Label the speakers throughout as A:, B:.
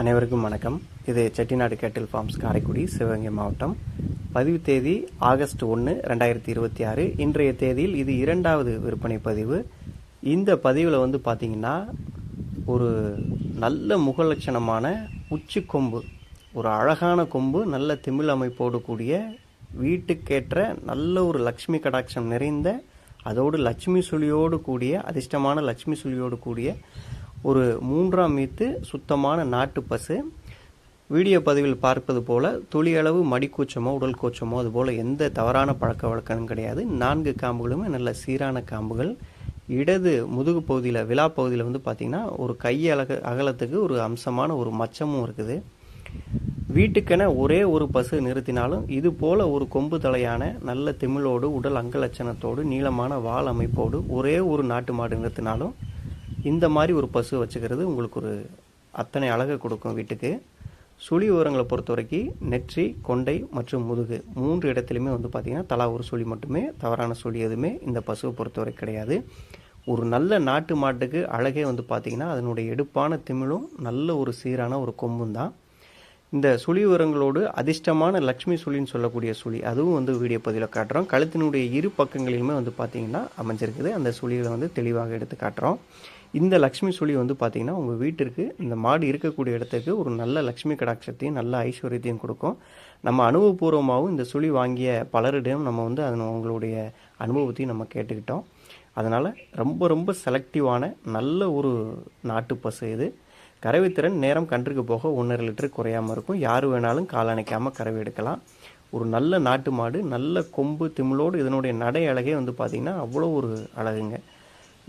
A: அனைவருக்கும் வணக்கம். இது செட்டிநாடு கேட்டில் ஃபார்ம்ஸ், காரைக்குடி, சிவகங்கை மாவட்டம். பதிவு தேதி ஆகஸ்ட் 1, 2026. இன்றைய தேதியில் இது 2வது விற்பனை பதிவு. இந்த பதிவில் பார்த்தீங்கன்னா ஒரு நல்ல முகலட்சணமான உச்சி கொம்பு, ஒரு அழகான கொம்பு, நல்ல திமிழ் அமைப்போடு கூடிய, வீட்டுக்கேற்ற நல்ல ஒரு லட்சுமி கடாட்சம் நிறைந்த, அதோடு லட்சுமி சுழியோடு கூடிய, அதிர்ஷ்டமான லட்சுமி சுழியோடு கூடிய ஒரு 3ஆம் மீத்து சுத்தமான நாட்டு பசு. வீடியோ பதிவில் பார்ப்பது போல துளியளவு மடிக்கூச்சமோ உடல் கூச்சமோ அதுபோல் எந்த தவறான பழக்க வழக்கமும் கிடையாது. 4 காம்புகளுமே நல்ல சீரான காம்புகள். இடது முதுகு பகுதியில், விழா பகுதியில் பார்த்தீங்கன்னா ஒரு கை அகலத்துக்கு ஒரு அம்சமான ஒரு மச்சமும் இருக்குது. வீட்டுக்கென ஒரே ஒரு பசு நிறுத்தினாலும் இது போல ஒரு கொம்பு தலையான நல்ல திமிழோடு, உடல் அங்கலட்சணத்தோடு, நீளமான வால் அமைப்போடு ஒரே ஒரு நாட்டு மாடு நிறுத்தினாலும் இந்த மாதிரி ஒரு பசு வச்சுக்கிறது உங்களுக்கு ஒரு அத்தனை அழகை கொடுக்கும் வீட்டுக்கு. சுழி விவரங்களை பொறுத்த வரைக்கும் நெற்றி, கொண்டை மற்றும் முதுகு 3 இடத்துலையுமே பார்த்தீங்கன்னா தலா ஒரு சுழி மட்டுமே, தவறான சுழி எதுவுமே இந்த பசுவை பொறுத்தவரை கிடையாது. ஒரு நல்ல நாட்டு மாட்டுக்கு அழகே பார்த்தீங்கன்னா அதனுடைய எடுப்பான திமிழும் நல்ல ஒரு சீரான ஒரு கொம்பும் தான். இந்த சுழி விவரங்களோடு அதிர்ஷ்டமான லக்ஷ்மி சுழின்னு சொல்லக்கூடிய சுழி, அதுவும் வீடியோ பதிவில் காட்டுறோம். கழுத்தினுடைய இரு பக்கங்களிலுமே பார்த்தீங்கன்னா அமைஞ்சிருக்குது. அந்த சுழிகளை தெளிவாக எடுத்து காட்டுறோம். இந்த லக்ஷ்மி சுழி பார்த்தீங்கன்னா உங்கள் வீட்டிற்கு, இந்த மாடு இருக்கக்கூடிய இடத்துக்கு ஒரு நல்ல லக்ஷ்மி கடாட்சத்தையும் நல்ல ஐஸ்வர்யத்தையும் கொடுக்கும். நம்ம அனுபவபூர்வமாகவும் இந்த சுழி வாங்கிய பலரிடம் நம்ம அவங்களுடைய அனுபவத்தையும் நம்ம கேட்டுக்கிட்டோம். அதனால் ரொம்ப ரொம்ப செலக்டிவான நல்ல ஒரு நாட்டு பசு இது. கறவைத்திறன் நேரம் கன்றுக்கு போக 1.5 லிட்டர் குறையாமல் இருக்கும். யார் வேணாலும் கால் அணைக்காமல் கறவை எடுக்கலாம். ஒரு நல்ல நாட்டு மாடு, நல்ல கொம்பு திமிழோடு இதனுடைய நடை அழகே பார்த்தீங்கன்னா அவ்வளோ ஒரு அழகுங்க.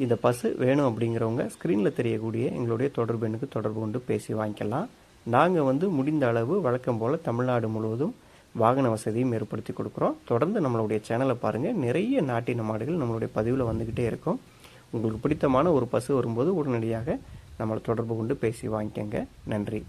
A: இந்த பசு வேணும் அப்படிங்கிறவங்க ஸ்க்ரீனில் தெரியக்கூடிய எங்களுடைய தொடர்பு எண்ணுக்கு தொடர்பு கொண்டு பேசி வாங்கிக்கலாம். நாங்கள் முடிந்த அளவு வழக்கம் போல் தமிழ்நாடு முழுவதும் வாகன வசதியும் ஏற்படுத்தி கொடுக்குறோம். தொடர்ந்து நம்மளுடைய சேனலை பாருங்கள். நிறைய நாட்டின மாடுகள் நம்மளுடைய பதிவில் வந்துக்கிட்டே இருக்கும். உங்களுக்கு பிடித்தமான ஒரு பசு வரும்போது உடனடியாக நம்மளை தொடர்பு கொண்டு பேசி வாங்கிக்கங்க. நன்றி.